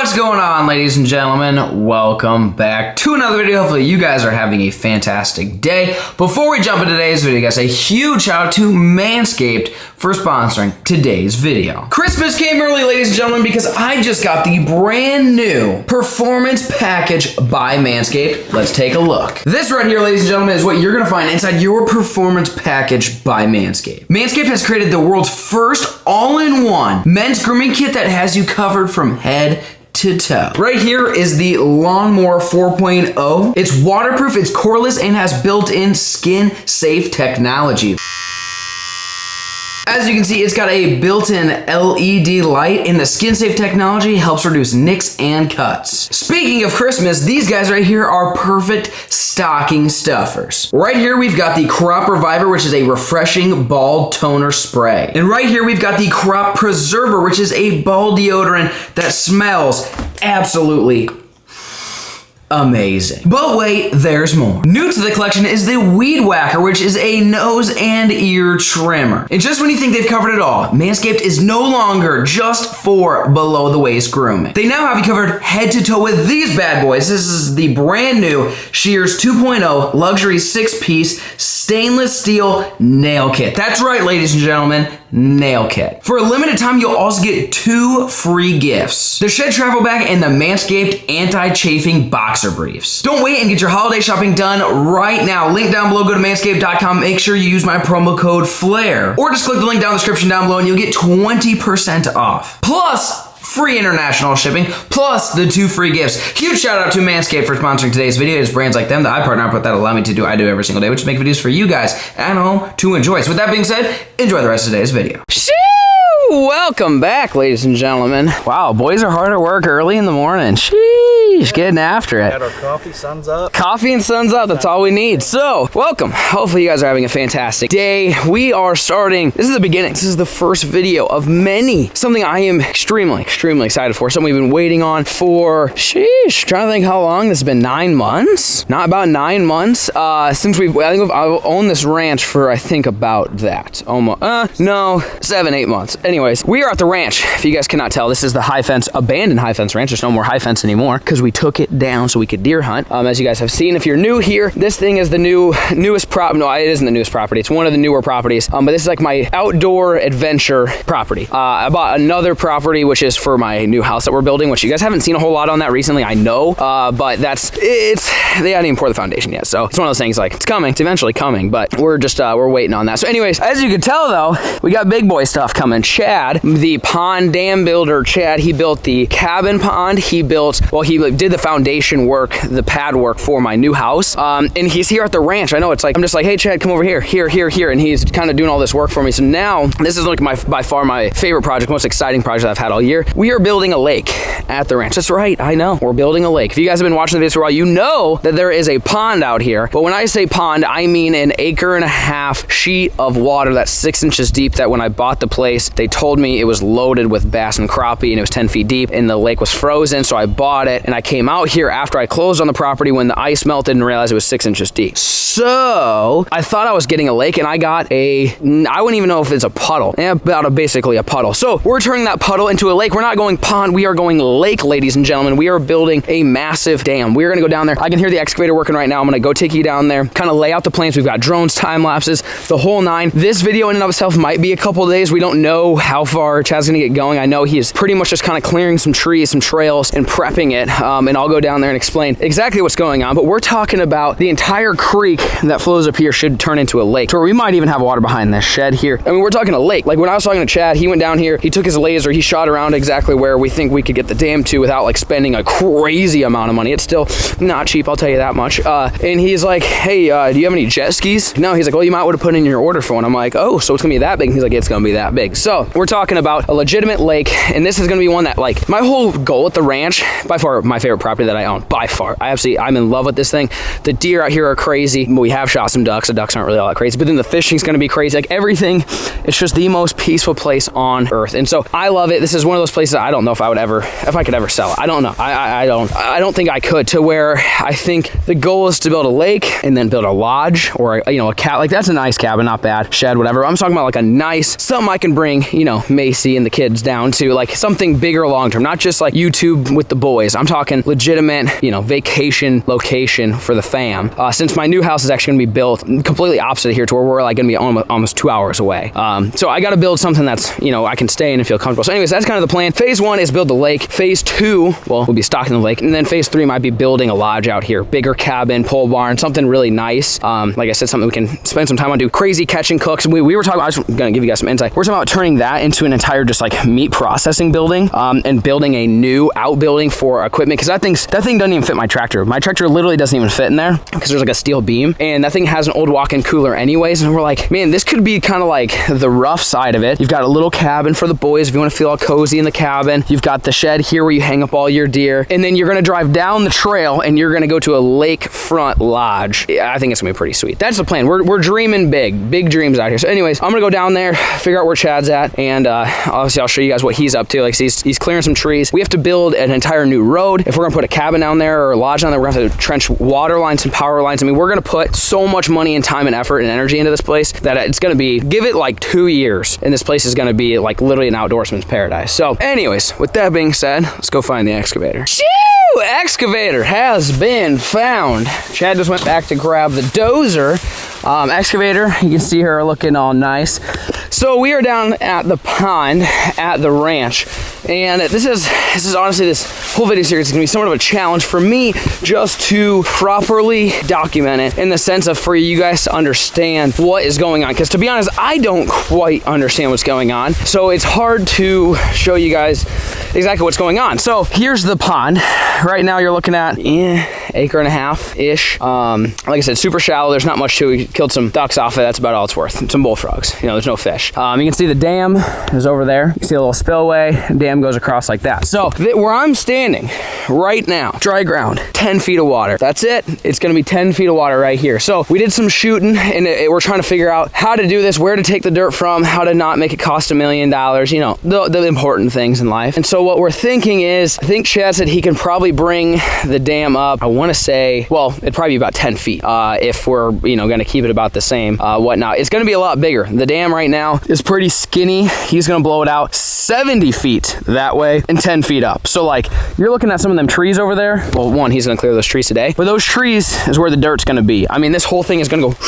What's going on, ladies and gentlemen? Welcome back to another video. Hopefully you guys are having a fantastic day. Before we jump into today's video, guys, a huge shout out to Manscaped for sponsoring today's video. Christmas came early, ladies and gentlemen, because I just got the brand new Performance Package by Manscaped. Let's take a look. This right here, ladies and gentlemen, is what you're gonna find inside your Performance Package by Manscaped. Manscaped has created the world's first all-in-one men's grooming kit that has you covered from head to toe. Right here is the Lawnmower 4.0. It's waterproof, it's cordless, and has built-in skin-safe technology. As you can see, it's got a built-in LED light, and the skin-safe technology helps reduce nicks and cuts. Speaking of Christmas, these guys right here are perfect stocking stuffers. Right here, we've got the Crop Reviver, which is a refreshing bald toner spray. And right here, we've got the Crop Preserver, which is a bald deodorant that smells absolutely amazing. But wait, there's more. New to the collection is the Weed Whacker, which is a nose and ear trimmer. And just when you think they've covered it all, Manscaped is no longer just for below the waist grooming. They now have you covered head to toe with these bad boys. This is the brand new Shears 2.0 luxury 6-piece stainless steel nail kit. That's right, ladies and gentlemen, nail kit. For a limited time, you'll also get 2 free gifts: the Shed Travel Bag and the Manscaped Anti-Chafing Boxer Briefs. Don't wait and get your holiday shopping done right now. Link down below, go to manscaped.com, make sure you use my promo code FLAIR, or just click the link down in the description down below and you'll get 20% off. Plus, free international shipping, plus the 2 free gifts. Huge shout out to Manscaped for sponsoring today's video. It's brands like them that I partner up with that allow me to do I do every single day, which is make videos for you guys at home to enjoy. So with that being said, enjoy the rest of today's video. Welcome back, ladies and gentlemen. Wow, boys are hard at work early in the morning. Sheesh, getting after it. Had our coffee, sun's up. Coffee and sun's up, that's all we need. So, welcome. Hopefully you guys are having a fantastic day. We are starting, this is the beginning. This is the first video of many. Something I am extremely excited for. Something we've been waiting on for, sheesh, trying to think how long. This has been 9 months? Not about 9 months. Since I've owned this ranch for, I think, about that. Almost, no, 7-8 months. Anyways, we are at the ranch. If you guys cannot tell, this is the high fence, abandoned high fence ranch. There's no more high fence anymore because we took it down so we could deer hunt. As you guys have seen, if you're new here, this thing is the newest prop. No, it isn't the newest property. It's one of the newer properties. But this is like my outdoor adventure property. I bought another property, which is for my new house that we're building, which you guys haven't seen a whole lot on that recently, I know. But they hadn't even poured the foundation yet. So it's one of those things, like, it's coming, it's eventually coming, but we're just, we're waiting on that. So anyways, as you can tell though, we got big boy stuff coming. Chad, the pond dam builder, Chad, he built the cabin pond. He did the foundation work, the pad work for my new house. And he's here at the ranch. I know, it's like, I'm just like, hey Chad, come over here, here. And he's kind of doing all this work for me. So now, this is like by far my favorite project, most exciting project I've had all year. We are building a lake at the ranch. That's right, I know, we're building a lake. If you guys have been watching the videos for a while, you know that there is a pond out here. But when I say pond, I mean an 1.5 acre sheet of water that's 6 inches deep, that when I bought the place, they told me it was loaded with bass and crappie and it was 10 feet deep and the lake was frozen. So I bought it and I came out here after I closed on the property when the ice melted and realized it was 6 inches deep. So I thought I was getting a lake and I got I wouldn't even know if it's a puddle. Basically a puddle. So we're turning that puddle into a lake. We're not going pond, we are going lake, ladies and gentlemen. We are building a massive dam. We're gonna go down there. I can hear the excavator working right now. I'm gonna go take you down there, kind of lay out the plans. We've got drones, time lapses, the whole 9. This video in and of itself might be a couple of days. We don't know how far Chad's gonna get going. I know he is pretty much just kind of clearing some trees, some trails, and prepping it. And I'll go down there and explain exactly what's going on. But we're talking about the entire creek that flows up here should turn into a lake, to where we might even have water behind this shed here. I mean, we're talking a lake. Like when I was talking to Chad, he went down here, he took his laser, he shot around exactly where we think we could get the dam to without like spending a crazy amount of money. It's still not cheap, I'll tell you that much. And he's like, hey, do you have any jet skis? No, he's like, well, you might want to put in your order for one. I'm like, oh, so it's gonna be that big? He's like, it's gonna be that big. So we're talking about a legitimate lake, and this is gonna be one that, like, my whole goal at the ranch, by far my favorite property that I own, by far. I'm in love with this thing. The deer out here are crazy. We have shot some ducks. The ducks aren't really all that crazy, but then the fishing's gonna be crazy. Like everything, it's just the most peaceful place on earth. And so I love it. This is one of those places I don't know if I could ever sell it. I don't know. I don't think I could, to where I think the goal is to build a lake and then build a lodge or a cat. Like that's a nice cabin, not bad. Shed, whatever. I'm talking about like a nice, something I can bring, know, Macy and the kids down to like something bigger long term, not just like YouTube with the boys. I'm talking legitimate, you know, vacation location for the fam. Since my new house is actually gonna be built completely opposite here to where we're like gonna be almost 2 hours away. So I gotta build something that's, you know, I can stay in and feel comfortable. So anyways, that's kind of the plan. Phase 1 is build the lake. Phase 2, well, we'll be stocking the lake. And then phase 3 might be building a lodge out here. Bigger cabin, pole barn, something really nice. Like I said, something we can spend some time on, do crazy catch and cooks. We were talking about, I was gonna give you guys some insight. We're talking about turning that into an entire just like meat processing building, and building a new outbuilding for equipment. Cause that thing doesn't even fit my tractor. My tractor literally doesn't even fit in there because there's like a steel beam, and that thing has an old walk-in cooler anyways. And we're like, man, this could be kind of like the rough side of it. You've got a little cabin for the boys if you want to feel all cozy in the cabin. You've got the shed here where you hang up all your deer, and then you're gonna drive down the trail and you're gonna go to a lakefront lodge. Yeah, I think it's gonna be pretty sweet. That's the plan. We're dreaming big dreams out here. So anyways, I'm gonna go down there, figure out where Chad's at, and obviously I'll show you guys what he's up to. Like he's clearing some trees. We have to build an entire new road. If we're gonna put a cabin down there or a lodge down there, we're gonna have to trench water lines and power lines. I mean, we're gonna put so much money and time and effort and energy into this place that it's gonna be, give it like 2 years, and this place is gonna be like literally an outdoorsman's paradise. So anyways, with that being said, let's go find the excavator. Shoo! Excavator has been found. Chad just went back to grab the dozer. Excavator, you can see her looking all nice. So we are down at the pond at the ranch, and this is honestly, this whole video series is gonna be somewhat of a challenge for me just to properly document it, in the sense of for you guys to understand what is going on. Because to be honest, I don't quite understand what's going on, so it's hard to show you guys exactly what's going on. So here's the pond. Right now you're looking at acre and a half ish. Like I said, super shallow. There's not much to it. We killed some ducks off it. That's about all it's worth. Some bullfrogs. You know, there's no fish. You can see the dam is over there. You can see a little spillway. Dam goes across like that. So where I'm standing right now, dry ground, 10 feet of water. That's it. It's gonna be 10 feet of water right here. So we did some shooting, and we're trying to figure out how to do this, where to take the dirt from, how to not make it cost $1 million. You know, the important things in life. And so what we're thinking is, I think Chad said he can probably bring the dam up, I want to say, well, it'd probably be about 10 feet if we're, you know, going to keep it about the same, whatnot. It's going to be a lot bigger. The dam right now is pretty skinny. He's going to blow it out 70 feet that way and 10 feet up. So like, you're looking at some of them trees over there. Well, one, he's going to clear those trees today, but those trees is where the dirt's going to be. I mean, this whole thing is going to go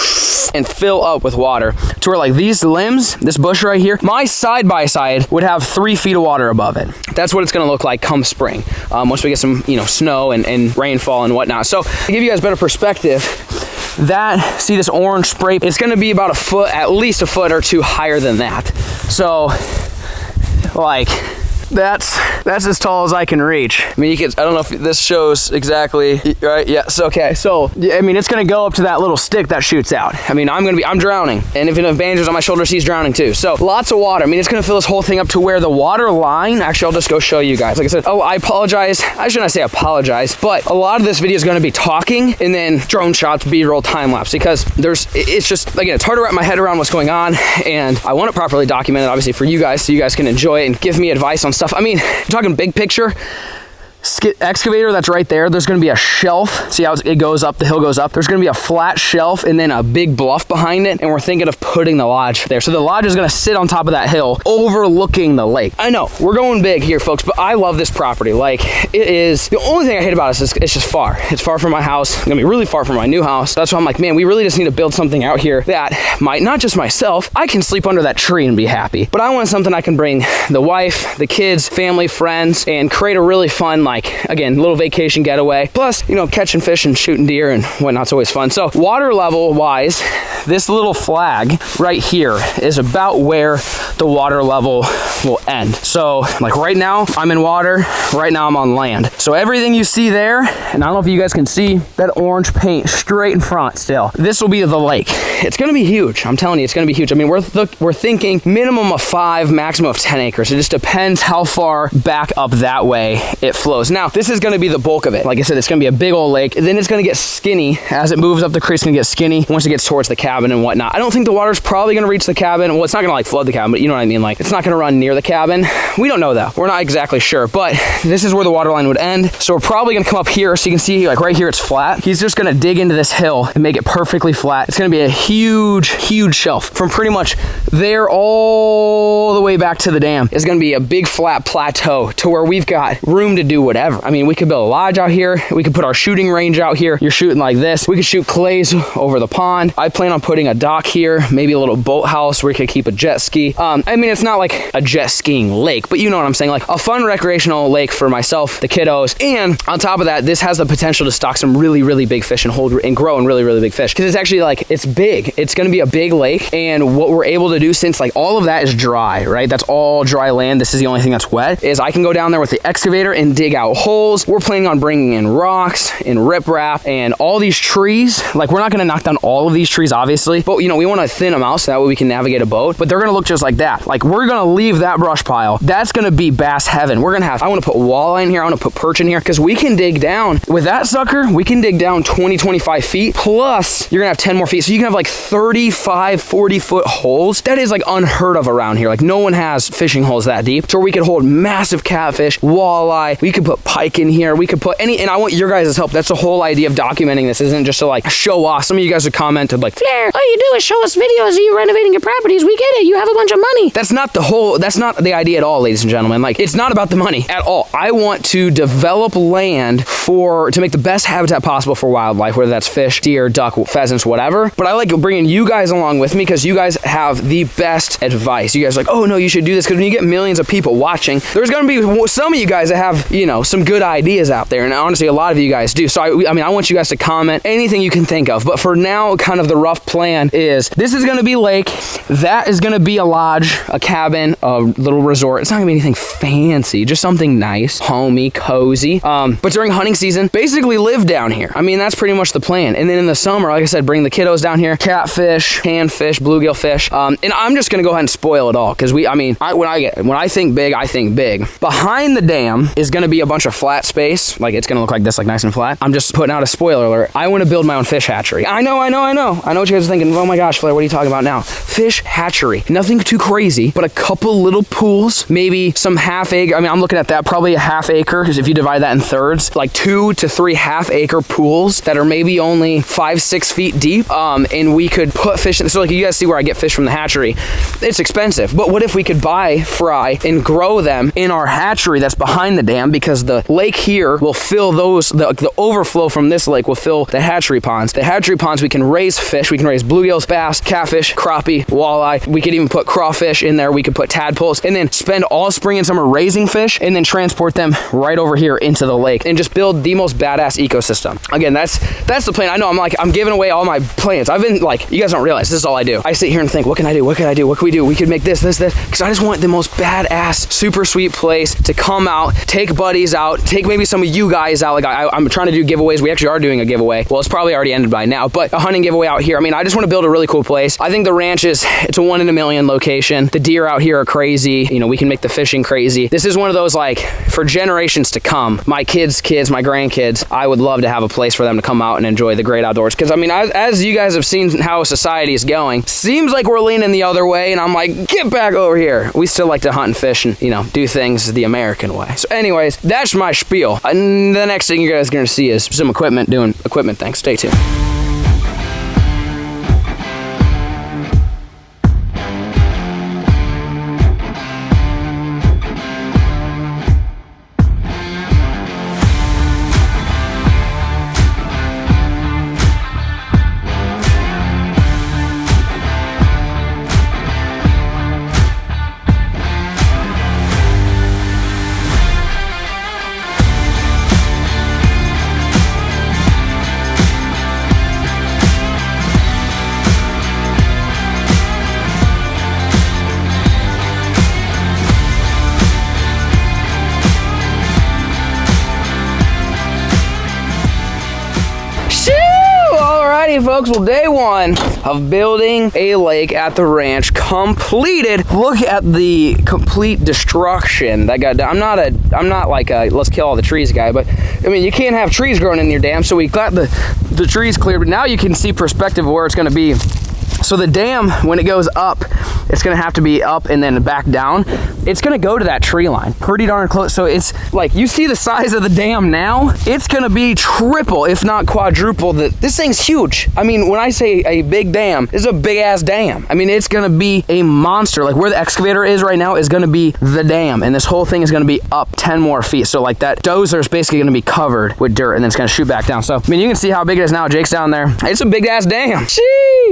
and fill up with water to where like these limbs, this bush right here, my side by side would have 3 feet of water above it. That's what it's going to look like come spring. Once we get some, you know, snow and rainfall and whatnot. So to give you guys better perspective, that, see this orange spray, it's going to be about a foot, at least a foot or two higher than that. So like, that's as tall as I can reach. I mean, you can, I don't know if this shows exactly, right? Yes, okay. So, I mean, it's gonna go up to that little stick that shoots out. I mean, I'm drowning. And if you have bandages on my shoulders, he's drowning too. So, lots of water. I mean, it's gonna fill this whole thing up to where the water line, actually, I'll just go show you guys. Like I said, oh, I apologize. I shouldn't say apologize, but a lot of this video is gonna be talking and then drone shots, B-roll, time lapse, because it's just, again, it's hard to wrap my head around what's going on, and I want it properly documented, obviously, for you guys, so you guys can enjoy it and give me advice on stuff. I mean, talking big picture, excavator that's right there, there's going to be a shelf. See how it goes up, the hill goes up. There's going to be a flat shelf and then a big bluff behind it, and we're thinking of putting the lodge there. So the lodge is going to sit on top of that hill overlooking the lake. I know we're going big here, folks, but I love this property. Like, it is, the only thing I hate about it is it's just far. It's far from my house. It's going to be really far from my new house. That's why I'm like, man, we really just need to build something out here that might, not just myself, I can sleep under that tree and be happy, but I want something I can bring the wife, the kids, family, friends, and create a really fun, like, again, little vacation getaway. Plus, you know, catching fish and shooting deer and whatnot's always fun. So water level wise, this little flag right here is about where the water level will end. So like right now I'm in water, right now I'm on land. So everything you see there, and I don't know if you guys can see that orange paint straight in front still, this will be the lake. It's gonna be huge. I'm telling you, it's gonna be huge. I mean, we're thinking minimum of 5, maximum of 10 acres. It just depends how far back up that way it flows. flows. Now, this is gonna be the bulk of it. Like I said, it's gonna be a big old lake. Then it's gonna get skinny. As it moves up the creek, it's gonna get skinny once it gets towards the cabin and whatnot. I don't think the water's probably gonna reach the cabin. Well, it's not gonna like flood the cabin, but you know what I mean? Like, it's not gonna run near the cabin. We don't know though. We're not exactly sure, but this is where the water line would end. So we're probably gonna come up here so you can see like right here it's flat. He's just gonna dig into this hill and make it perfectly flat. It's gonna be a huge, huge shelf from pretty much there all the way back to the dam. It's gonna be a big flat plateau to where we've got room to do whatever. I mean, we could build a lodge out here. We could put our shooting range out here. You're shooting like this. We could shoot clays over the pond. I plan on putting a dock here, maybe a little boathouse where we could keep a jet ski. I mean, it's not like a jet skiing lake, but you know what I'm saying? Like a fun recreational lake for myself, the kiddos. And on top of that, this has the potential to stock some really, really big fish and hold and grow in really, really big fish. Cause it's actually like, it's big. It's gonna be a big lake. And what we're able to do, since like all of that is dry, right? That's all dry land. This is the only thing that's wet, is I can go down there with the excavator and dig out holes. We're planning on bringing in rocks and riprap and all these trees. Like, we're not gonna knock down all of these trees, obviously, but you know, we wanna thin them out so that way we can navigate a boat, but they're gonna look just like that. Like, we're gonna leave that brush pile. That's gonna be bass heaven. We're gonna have, I wanna put walleye in here. I wanna put perch in here, because we can dig down with that sucker. We can dig down 20, 25 feet, plus you're gonna have 10 more feet. So you can have like 35, 40 foot holes. That is like unheard of around here. Like, no one has fishing holes that deep. So we could hold massive catfish, walleye. We could put pike in here. We could put any, and I want your guys' help. That's the whole idea of documenting this. Isn't just to like show off. Some of you guys have commented like, Flair, all you do is show us videos of you renovating your properties. We get it. You have a bunch of money. That's not the idea at all, ladies and gentlemen. Like, it's not about the money at all. I want to develop land to make the best habitat possible for wildlife, whether that's fish, deer, duck, pheasants, whatever. But I like bringing you guys along with me because you guys have the best advice. You guys are like, oh no, you should do this, because when you get millions of people watching, there's gonna be some of you guys that have, you know, some good ideas out there, and honestly a lot of you guys do. So I mean, I want you guys to comment anything you can think of, but for now, kind of the rough plan is this is gonna be lake, that is gonna be a lodge, a cabin, a little resort. It's not gonna be anything fancy, just something nice, homey, cozy. But during hunting season, basically live down here. I mean, that's pretty much the plan. And then in the summer, like I said, bring the kiddos down here, catfish, panfish, bluegill fish. And I'm just gonna go ahead and spoil it all, because when I think big, I think big. Behind the dam is gonna be a bunch of flat space. Like, it's gonna look like this, like nice and flat. I'm just putting out a spoiler alert. I wanna build my own fish hatchery. I know what you guys are thinking. Oh my gosh, Flair, what are you talking about now? Fish hatchery. Nothing too crazy, but a couple little pools, maybe some half acre. I mean, I'm looking at that, probably a half acre, because if you divide that in thirds, like 2 to 3 half-acre pools that are maybe only 5-6 feet deep, and we could put fish in. So like, you guys see where I get fish from the hatchery. It's expensive, but what if we could buy, fry, and grow them in our hatchery that's behind the dam, because the lake here will fill those, the overflow from this lake will fill the hatchery ponds. The hatchery ponds, we can raise fish. We can raise bluegills, bass, catfish, crappie, walleye. We could even put crawfish in there. We could put tadpoles, and then spend all spring and summer raising fish, and then transport them right over here into the lake, and just build the most badass ecosystem. Again, that's the plan. I know I'm giving away all my plans. I've been like, you guys don't realize this is all I do. I sit here and think, what can I do? What can I do? What can we do? We could make this, because I just want the most badass, super sweet place to come out, take buddies out, take maybe some of you guys out. Like, I'm trying to do giveaways. We actually are doing a giveaway. Well, it's probably already ended by now, but a hunting giveaway out here. I mean, I just want to build a really cool place. I think the ranch it's a 1 in a million location. The deer out here are crazy. You know, we can make the fishing crazy. This is one of those, like, for generations to come, my kids, my grandkids, I would love to have a place for them to come out and enjoy the great outdoors. Because I mean, as you guys have seen how society is going, seems like we're leaning the other way, and I'm like, get back over here. We still like to hunt and fish and, you know, do things the American way. So anyways, that's my spiel. And the next thing you guys are gonna see is some equipment doing equipment things. Stay tuned. Alrighty, folks. Well, day one of building a lake at the ranch completed. Look at the complete destruction that got done. I'm not like a let's kill all the trees guy, but I mean, you can't have trees growing in your dam, so we got the trees cleared, but now you can see perspective of where it's going to be. So the dam, when it goes up, it's gonna have to be up and then back down. It's gonna go to that tree line pretty darn close. So it's like, you see the size of the dam now, it's gonna be triple, if not quadruple. This thing's huge. I mean, when I say a big dam, this is a big ass dam. I mean, it's gonna be a monster. Like where the excavator is right now is gonna be the dam. And this whole thing is gonna be up 10 more feet. So like that dozer is basically gonna be covered with dirt and then it's gonna shoot back down. So, I mean, you can see how big it is now. Jake's down there. It's a big ass dam. Gee,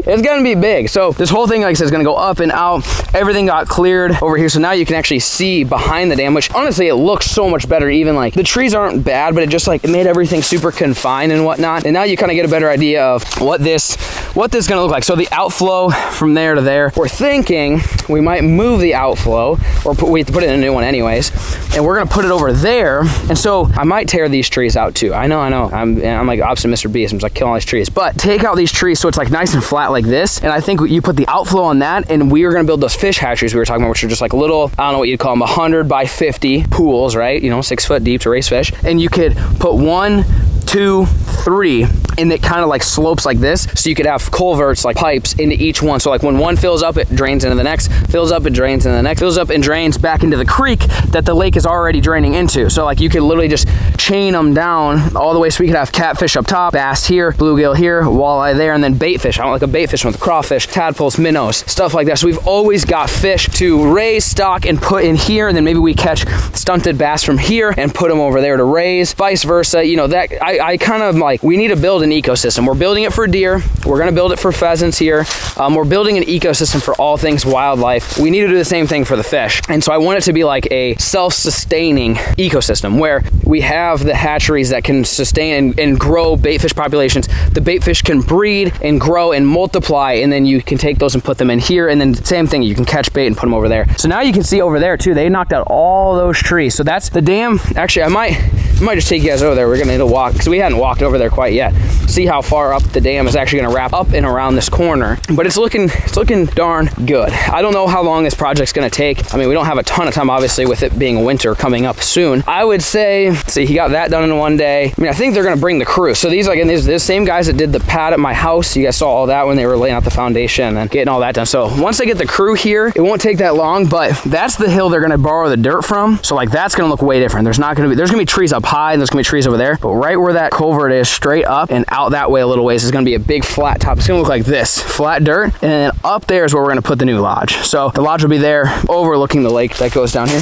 it's gonna be big. So this whole thing, like I said, is gonna go up and out. Everything got cleared over here. So now you can actually see behind the dam, which honestly, it looks so much better. Even like the trees aren't bad, but it made everything super confined and whatnot. And now you kind of get a better idea of what this is gonna look like. So the outflow from there to there, we're thinking we might move the outflow, or we have to put it in a new one anyways. And we're gonna put it over there. And so I might tear these trees out too. I know. I'm like opposite Mr. Beast. I'm just like killing all these trees. But take out these trees so it's like nice and flat like this. And I think you put the outflow on that, and we are gonna build those fish hatcheries we were talking about, which are just like little, I don't know what you'd call them, 100 by 50 pools, right? You know, 6 foot deep to raise fish. And you could put 1, 2, 3, and it kind of like slopes like this, so you could have culverts, like pipes into each one. So like when one fills up, it drains into the next, fills up, it drains into the next, fills up and drains back into the creek that the lake is already draining into. So like you could literally just chain them down all the way, so we could have catfish up top, bass here, bluegill here, walleye there, and then bait fish. I want like a bait fish with crawfish, tadpoles, minnows, stuff like that. So we've always got fish to raise, stock, and put in here, and then maybe we catch stunted bass from here and put them over there to raise, vice versa. You know, that I kind of like, we need to build an ecosystem. We're building it for deer. We're going to build it for pheasants here. We're building an ecosystem for all things wildlife. We need to do the same thing for the fish. And so I want it to be like a self-sustaining ecosystem where we have the hatcheries that can sustain and grow bait fish populations. The bait fish can breed and grow and multiply, and then you can take those and put them in here, and then same thing, you can catch bait and put them over there. So now you can see over there too, they knocked out all those trees. So that's the dam. Actually, I might just take you guys over there. We're gonna need to walk, because we hadn't walked over there quite yet. See how far up the dam is actually gonna wrap up and around this corner. But it's looking darn good. I don't know how long this project's gonna take. I mean, we don't have a ton of time, obviously, with it being winter coming up soon. I would say, see, he got that done in one day. I mean, I think they're gonna bring the crew. So these, like, and these the same guys that did the pad at my house. You guys saw all that when they were laying out the foundation and getting all that done. So once they get the crew here, it won't take that long, but that's the hill they're gonna borrow the dirt from. So like, that's gonna look way different. There's gonna be trees up high, and there's gonna be trees over there, but right where that culvert is, straight up and out that way a little ways, is gonna be a big flat top. It's gonna look like this, flat dirt, and then up there is where we're gonna put the new lodge. So the lodge will be there overlooking the lake that goes down here.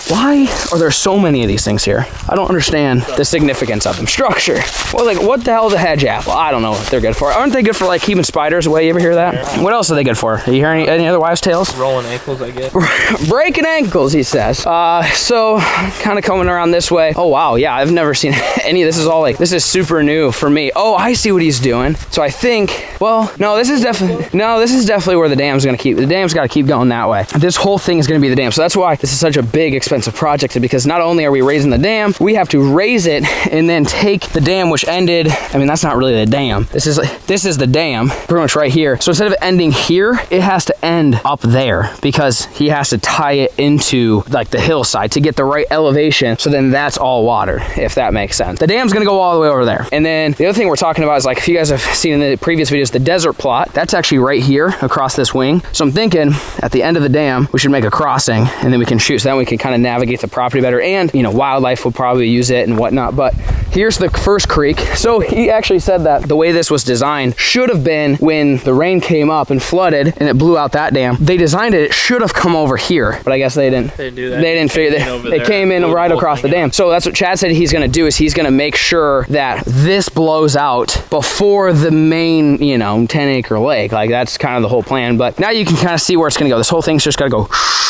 Why are there so many of these things here? I don't understand the significance of them. Structure. Well, like, what the hell is a hedge apple? I don't know what they're good for. Aren't they good for like keeping spiders away? You ever hear that? Yeah. What else are they good for? Are you hearing any other wives' tales? Rolling ankles, I guess. Breaking ankles, he says. So kind of coming around this way. Oh wow, yeah, I've never seen any of this. Is all like, this is super new for me. Oh, I see what he's doing. So I think, well, no, this is definitely where the dam's gonna keep. The dam's got to keep going that way. This whole thing is gonna be the dam. So that's why this is such a big, expensive project, because not only are we raising the dam, we have to raise it and then take the dam, which ended, I mean, that's not really the dam. This is the dam, pretty much right here. So instead of ending here, it has to end up there, because he has to tie it into like the hillside to get the right elevation. So then that's all water, if that makes sense. The dam's gonna go all the way over there. And then the other thing we're talking about is, like, if you guys have seen in the previous videos, the desert plot, that's actually right here across this wing. So I'm thinking at the end of the dam, we should make a crossing, and then we can shoot, so then we can kind of navigate the property better, and, you know, wildlife will probably use it and whatnot. But here's the first creek. So he actually said that the way this was designed should have been, when the rain came up and flooded and it blew out that dam, they designed it should have come over here, but I guess they didn't do that. They didn't figure that. They came in right across the dam. So that's what Chad said he's gonna do, is he's gonna make sure that this blows out before the main, you know, 10-acre lake. Like, that's kind of the whole plan. But now you can kind of see where it's gonna go. This whole thing's just gotta go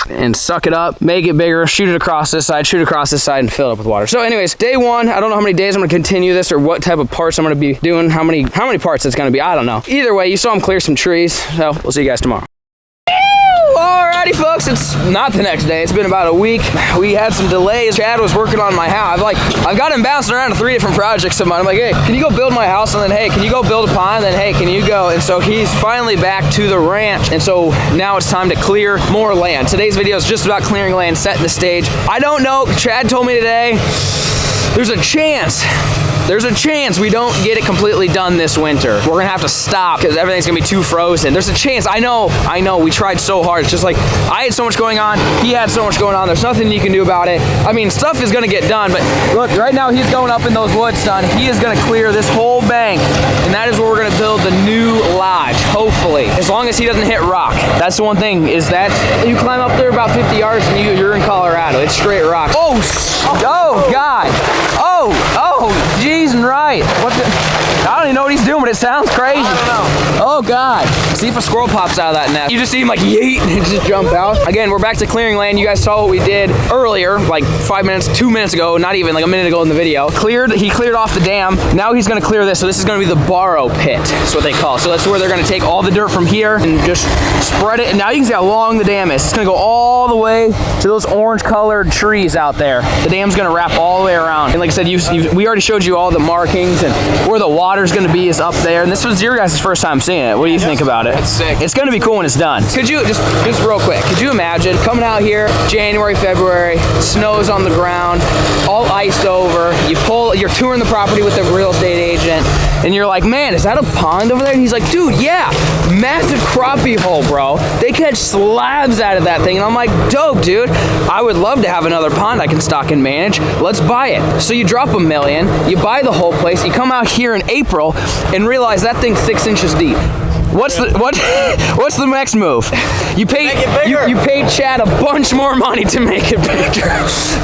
and suck it up, make it bigger, shoot it across this side, shoot across this side, and fill it up with water. So anyways, day one, I don't know how many days I'm gonna continue this, or what type of parts I'm gonna be doing, how many parts it's gonna be, I don't know. Either way, you saw him clear some trees, so we'll see you guys tomorrow. All right. Alrighty, folks, it's not the next day. It's been about a week. We had some delays. Chad was working on my house. I've got him bouncing around to 3 different projects of mine. I'm like, hey, can you go build my house? And then, hey, can you go build a pond? And then, hey, can you go? And so he's finally back to the ranch. And so now it's time to clear more land. Today's video is just about clearing land, setting the stage. I don't know. Chad told me today there's a chance we don't get it completely done this winter. We're gonna have to stop because everything's gonna be too frozen. There's a chance. I know, we tried so hard. It's just like, I had so much going on, he had so much going on. There's nothing you can do about it. I mean, stuff is gonna get done, but look, right now he's going up in those woods, son. He is gonna clear this whole bank, and that is where we're gonna build the new lodge, hopefully. As long as he doesn't hit rock. That's the one thing, is that you climb up there about 50 yards and you're in Colorado. It's straight rock. Oh God. Oh, geez and right. I don't even know what he's doing, but it sounds crazy. I don't know. Oh God. See if a squirrel pops out of that nest. You just see him like yeet and just jump out. Again, we're back to clearing land. You guys saw what we did earlier, like 2 minutes ago, not even like a minute ago in the video. He cleared off the dam. Now he's gonna clear this. So this is gonna be the borrow pit. That's what they call it. So that's where they're gonna take all the dirt from here and just spread it. And now you can see how long the dam is. It's gonna go all the way to those orange colored trees out there. The dam's gonna wrap all the way around. And like I said, we already showed you all the markings and where the water's gonna be is up there. And this was your guys' first time seeing it. What do you think about it? It's sick. It's gonna be cool when it's done. Could you, just real quick, could you imagine coming out here, January, February, snow's on the ground, all iced over, you're touring the property with the real estate agent, and you're like, man, is that a pond over there? And he's like, dude, yeah, massive crappie hole, bro. They catch slabs out of that thing. And I'm like, dope, dude. I would love to have another pond I can stock and manage. Let's buy it. So you drop $1 million, you buy the whole place, you come out here in April and realize that thing's 6 inches deep. What's the next move? You paid Chad a bunch more money to make it bigger.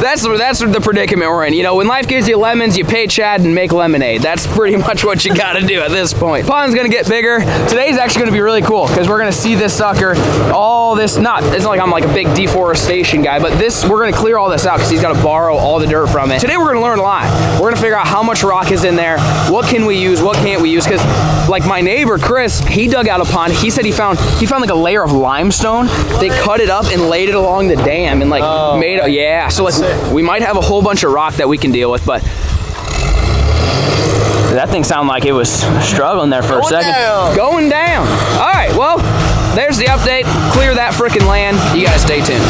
That's the predicament we're in. You know, when life gives you lemons, you pay Chad and make lemonade. That's pretty much what you gotta do at this point. Pond's gonna get bigger. Today's actually gonna be really cool because we're gonna see this sucker, it's not like I'm like a big deforestation guy, but we're gonna clear all this out because he's gotta borrow all the dirt from it. Today we're gonna learn a lot. We're gonna figure out how much rock is in there, what can we use, what can't we use, because like my neighbor Chris, he dug out a pond. He said he found like a layer of limestone. They cut it up and laid it along the dam and like made it. Yeah, so like we might have a whole bunch of rock that we can deal with, but that thing sounded like it was struggling there for a second. Going down. All right, well, there's the update. Clear that freaking land. You guys stay tuned.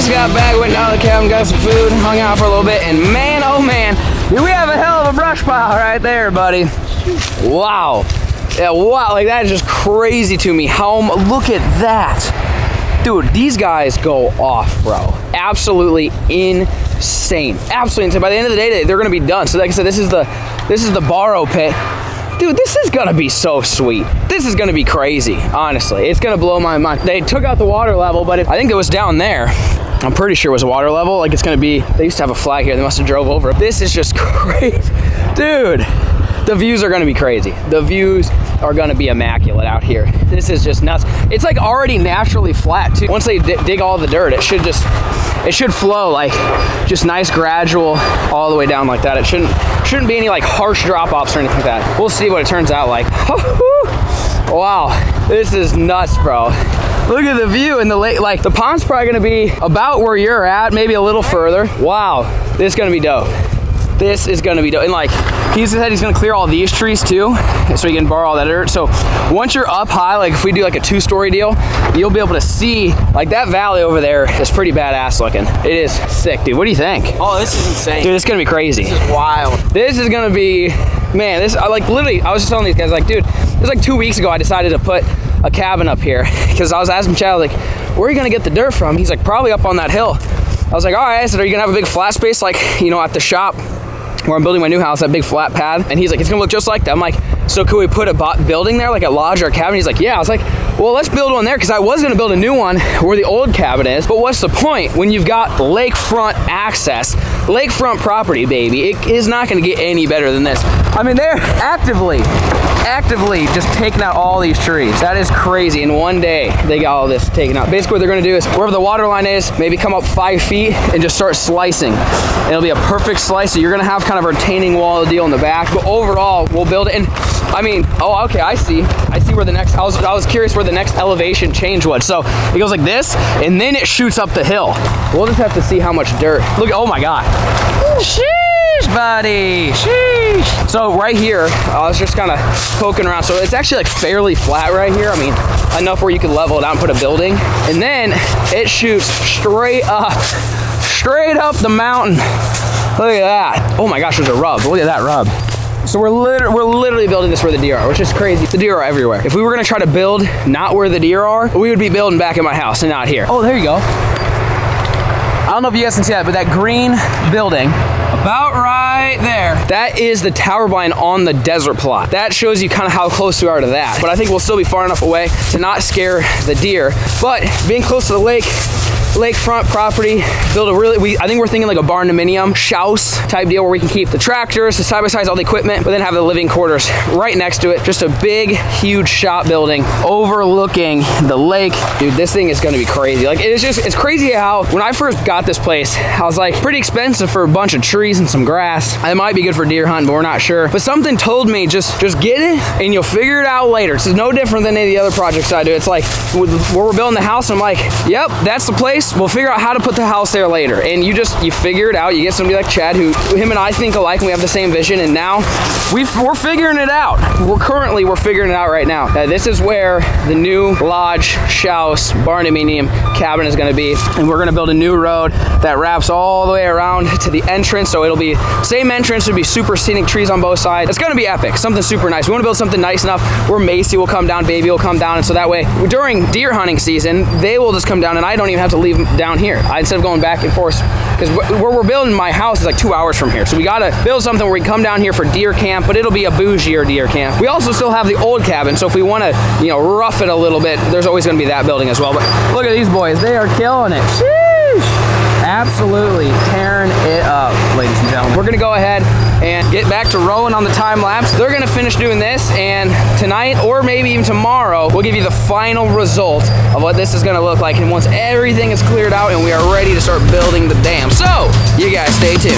Got back, went down to the cabin, got some food, hung out for a little bit, and man, oh man, we have a hell of a brush pile right there, buddy. Wow. Yeah, wow, like that is just crazy to me. Look at that. Dude, these guys go off, bro. Absolutely insane. Absolutely insane. By the end of the day, they're gonna be done. So like I said, this is the borrow pit. Dude, this is gonna be so sweet. This is gonna be crazy, honestly. It's gonna blow my mind. They took out the water level, but I think it was down there. I'm pretty sure it was a water level. Like it's gonna be, they used to have a flag here. They must have drove over it. This is just crazy. Dude, the views are gonna be crazy. The views are gonna be immaculate out here. This is just nuts. It's like already naturally flat too. Once they dig all the dirt, it should flow like just nice gradual all the way down like that. It shouldn't be any like harsh drop-offs or anything like that. We'll see what it turns out like. Wow, this is nuts, bro. Look at the view in the lake. Like the pond's probably gonna be about where you're at, maybe a little further. Wow, this is gonna be dope. This is gonna be dope. And like, He said he's gonna clear all these trees too, so he can borrow all that dirt. So once you're up high, like if we do like a 2-story deal, you'll be able to see, like that valley over there is pretty badass looking. It is sick, dude. What do you think? Oh, this is insane. Dude, it's gonna be crazy. This is wild. This is gonna be, man, this, I like literally, I was just telling these guys, like, dude, it was like 2 weeks ago I decided to put a cabin up here because I was asking Chad, like, where are you gonna get the dirt from? He's like, probably up on that hill. I was like, all right. I said, are you gonna have a big flat space like, you know, at the shop where I'm building my new house, that big flat pad? And he's like, it's gonna look just like that. I'm like, so could we put a building there, like a lodge or a cabin? He's like, yeah. I was like, well, let's build one there, because I was gonna build a new one where the old cabin is, but what's the point when you've got lakefront access, lakefront property, baby? It is not gonna get any better than this. I mean, they're actively just taking out all these trees. That is crazy. In one day, they got all this taken out. Basically, what they're gonna do is, wherever the water line is, maybe come up 5 feet and just start slicing. It'll be a perfect slice. So you're gonna have kind of a retaining wall deal in the back, but overall, we'll build it. And I mean, oh, okay, I see where the next, I was curious where the next elevation change was. So it goes like this, and then it shoots up the hill. We'll just have to see how much dirt. Look, oh my God. Sheesh, buddy, sheesh. So right here, I was just kind of poking around. So it's actually like fairly flat right here. I mean, enough where you can level it out and put a building. And then it shoots straight up the mountain. Look at that. Oh my gosh, there's a rub. Look at that rub. So we're literally building this where the deer are, which is crazy. The deer are everywhere. If we were gonna try to build not where the deer are, we would be building back at my house and not here. Oh, there you go. I don't know if you guys can see that, but that green building, about right there, that is the tower blind on the desert plot. That shows you kind of how close we are to that. But I think we'll still be far enough away to not scare the deer. But being close to the lakefront property, build a really, I think we're thinking like a barn dominium house type deal where we can keep the tractors, the side by sides, all the equipment, but then have the living quarters right next to it. Just a big, huge shop building overlooking the lake. Dude, this thing is gonna be crazy. Like, it's crazy how, when I first got this place, I was like, pretty expensive for a bunch of trees and some grass. It might be good for deer hunting, but we're not sure. But something told me, just get it and you'll figure it out later. It's no different than any of the other projects I do. It's like, where we're building the house, I'm like, yep, that's the place. We'll figure out how to put the house there later. And you figure it out. You get somebody like Chad, who him and I think alike, and we have the same vision, and now we're figuring it out. We're figuring it out right now. This is where the new lodge, house, barn dominium cabin is gonna be. And we're gonna build a new road that wraps all the way around to the entrance. So it'll be same entrance, it'll be super scenic trees on both sides. It's gonna be epic, something super nice. We wanna build something nice enough where Macy will come down, baby will come down, and so that way during deer hunting season, they will just come down and I don't even have to leave them down here. Instead of going back and forth, because where we're building my house is like 2 hours from here. So we gotta build something where we come down here for deer camp, but it'll be a bougier deer camp. We also still have the old cabin, so if we wanna, you know, rough it a little bit, there's always gonna be that building as well. But look at these boys, they are killing it. Sheesh. Absolutely tearing it up, ladies and gentlemen. We're gonna go ahead and get back to rolling on the time lapse. They're gonna finish doing this, and tonight, or maybe even tomorrow, we'll give you the final result of what this is gonna look like. And once everything is cleared out and we are ready to start building the dam. So, you guys stay tuned.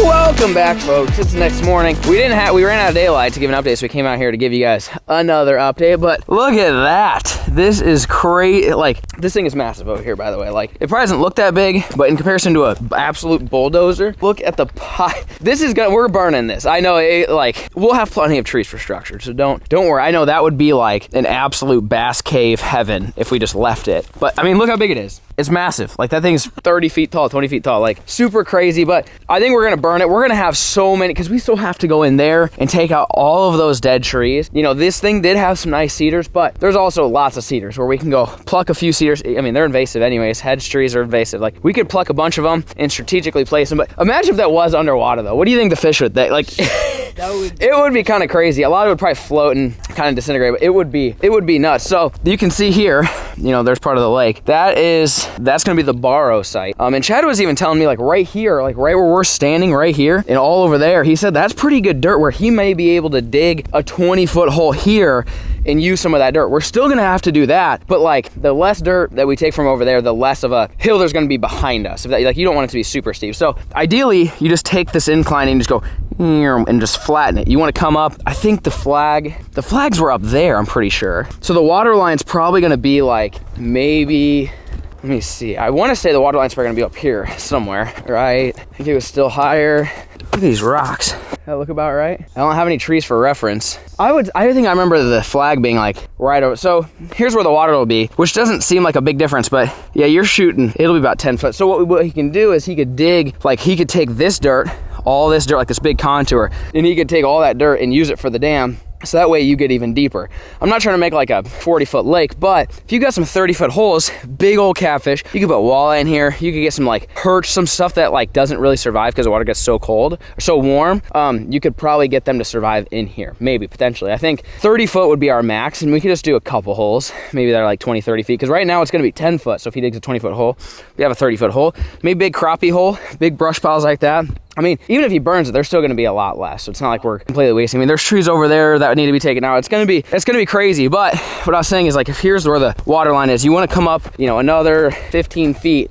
Welcome back, folks. It's next morning. We ran out of daylight to give an update, so we came out here to give you guys another update. But look at that. This is crazy. Like, this thing is massive over here, by the way. Like, it probably doesn't look that big, but in comparison to an absolute bulldozer, look at the pie. This is we're burning this. I know, we'll have plenty of trees for structure, so don't worry. I know that would be like an absolute bass cave heaven if we just left it. But I mean, look how big it is. It's massive. Like that thing's 30 feet tall, 20 feet tall, like super crazy. But I think we're gonna burn it. We're gonna have so many, because we still have to go in there and take out all of those dead trees. You know, this thing did have some nice cedars, but there's also lots of cedars where we can go pluck a few cedars. I mean, they're invasive anyways. Hedge trees are invasive. Like we could pluck a bunch of them and strategically place them. But imagine if that was underwater though. What do you think the fish would think? Like it would be kind of crazy. A lot of it would probably float and kind of disintegrate, but it would be nuts. So you can see here, you know, there's part of the lake. That's gonna be the borrow site. And Chad was even telling me like right here, like right where we're standing right here and all over there, he said that's pretty good dirt where he may be able to dig a 20-foot hole here and use some of that dirt. We're still gonna have to do that, but like the less dirt that we take from over there, the less of a hill there's gonna be behind us. If that, like you don't want it to be super steep. So ideally you just take this incline and just go and just flatten it. You wanna come up, I think the flags were up there, I'm pretty sure. So the water line's probably gonna be like maybe, let me see. I wanna say the water line's probably gonna be up here somewhere, right? I think it was still higher. Look at these rocks. That look about right? I don't have any trees for reference. I think I remember the flag being like right over. So here's where the water will be, which doesn't seem like a big difference, but yeah, you're shooting, it'll be about 10 foot. So what he can do is he could dig, like he could take this dirt, all this dirt, like this big contour, and he could take all that dirt and use it for the dam. So that way you get even deeper. I'm not trying to make like a 40-foot lake, but if you got some 30-foot holes, big old catfish, you could put walleye in here. You could get some like perch, some stuff that like doesn't really survive because the water gets so cold or so warm. You could probably get them to survive in here, maybe, potentially. I think 30 foot would be our max, and we could just do a couple holes. Maybe they're like 20, 30 feet, because right now it's gonna be 10 foot. So if he digs a 20-foot hole, we have a 30-foot hole. Maybe big crappie hole, big brush piles like that. I mean, even if he burns it, there's still gonna be a lot less. So it's not like we're completely wasting. I mean, there's trees over there that need to be taken out. It's gonna be crazy. But what I was saying is like, if here's where the water line is, you wanna come up, you know, another 15 feet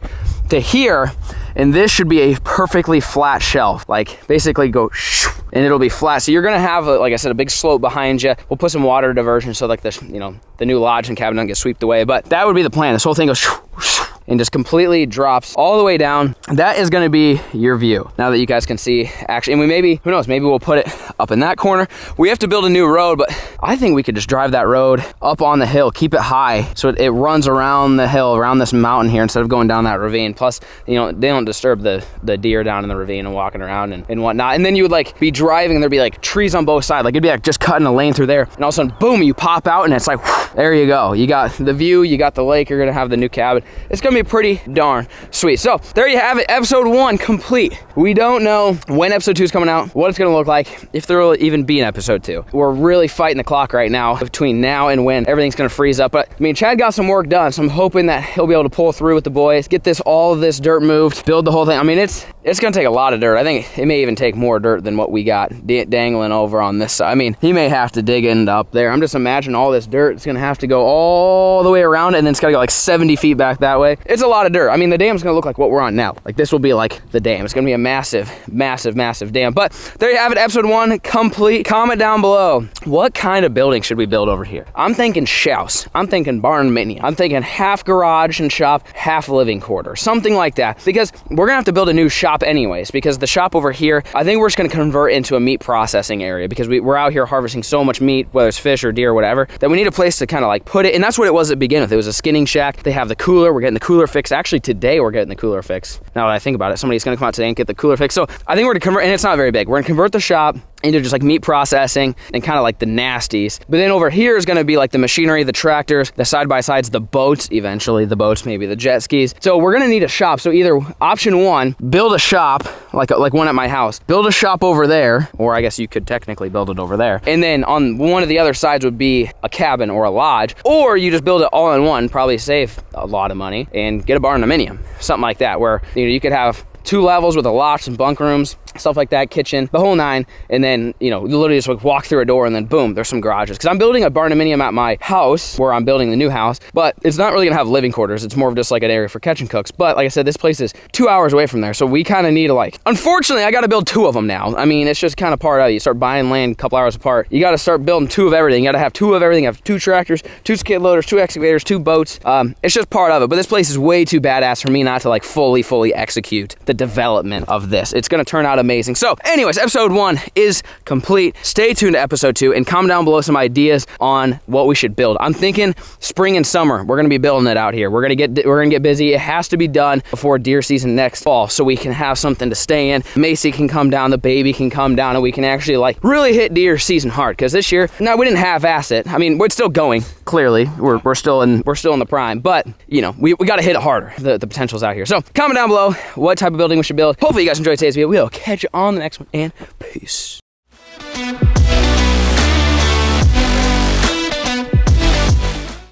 to here, and this should be a perfectly flat shelf. Like basically go shoo, and it'll be flat. So you're gonna have, like I said, a big slope behind you. We'll put some water diversion so like this, you know, the new lodge and cabin doesn't get swept away. But that would be the plan. This whole thing goes shoo, shoo, and just completely drops all the way down. That is gonna be your view. Now that you guys can see, actually, and we maybe, who knows, maybe we'll put it up in that corner. We have to build a new road, but I think we could just drive that road up on the hill, keep it high, so it runs around the hill, around this mountain here, instead of going down that ravine. Plus, you know, they don't disturb the deer down in the ravine and walking around and whatnot. And then you would like be driving and there'd be like trees on both sides. Like it'd be like just cutting a lane through there, and all of a sudden, boom, you pop out and it's like, whew, there you go. You got the view, you got the lake, you're gonna have the new cabin. It's gonna be pretty darn sweet. So there you have it, episode 1 complete. We don't know when episode 2 is coming out, what it's gonna look like, if there will even be an episode 2. We're really fighting the clock right now between now and when everything's gonna freeze up. But I mean, Chad got some work done, so I'm hoping that he'll be able to pull through with the boys, get all of this dirt moved, build the whole thing. I mean, it's gonna take a lot of dirt. I think it may even take more dirt than what we got dangling over on this side. I mean, he may have to dig into up there. I'm just imagining all this dirt. It's gonna have to go all the way around, and then it's gotta go like 70 feet back that way. It's a lot of dirt. I mean, the dam's gonna look like what we're on now. Like this will be like the dam. It's gonna be a massive, massive, massive dam. But there you have it, episode 1 complete. Comment down below, what kind of building should we build over here? I'm thinking house. I'm thinking barn mini. I'm thinking half garage and shop, half living quarter, something like that. Because we're gonna have to build a new shop anyways, because the shop over here, I think we're just gonna convert into a meat processing area, because we're out here harvesting so much meat, whether it's fish or deer or whatever, that we need a place to kind of like put it. And that's what it was at begin with. It was a skinning shack. They have the cooler. We're getting the cooler fixed. Actually, today we're getting the cooler fixed. Now that I think about it, somebody's gonna come out today and get the cooler fixed. So I think we're gonna convert, and it's not very big. We're gonna convert the shop into just like meat processing and kind of like the nasties. But then over here is gonna be like the machinery, the tractors, the side-by-sides, the boats, eventually the boats, maybe the jet skis. So we're gonna need a shop. So either option 1, build a shop, like one at my house, build a shop over there, or I guess you could technically build it over there. And then on one of the other sides would be a cabin or a lodge, or you just build it all in one, probably save a lot of money, and get a barn-dominium, something like that, where you could have 2 levels with a loft and bunk rooms, stuff like that, kitchen, the whole 9, and then, you literally just like walk through a door and then boom, there's some garages. Because I'm building a barn-dominium at my house, where I'm building the new house, but it's not really gonna have living quarters. It's more of just like an area for catch and cooks. But like I said, this place is 2 hours away from there, so we kind of need to unfortunately, I gotta build 2 of them now. I mean, it's just kind of part of it. You start buying land a couple hours apart, you gotta start building 2 of everything. You gotta have 2 of everything. You have 2 tractors, 2 skid loaders, 2 excavators, 2 boats. It's just part of it. But this place is way too badass for me not to fully execute the development of this. It's gonna turn out amazing. So anyways, episode 1 is complete. Stay tuned to episode 2 and comment down below some ideas on what we should build. I'm thinking spring and summer, we're gonna be building it out here. We're gonna get busy. It has to be done before deer season next fall so we can have something to stay in. Macy can come down, the baby can come down, and we can actually like really hit deer season hard. Because this year, no, we didn't half-ass it. I mean, we're still going, clearly. We're still in the prime, but you know, we gotta hit it harder. The potential's out here. So comment down below what type of building we should build. Hopefully you guys enjoyed today's video. We'll catch you on the next one, and peace.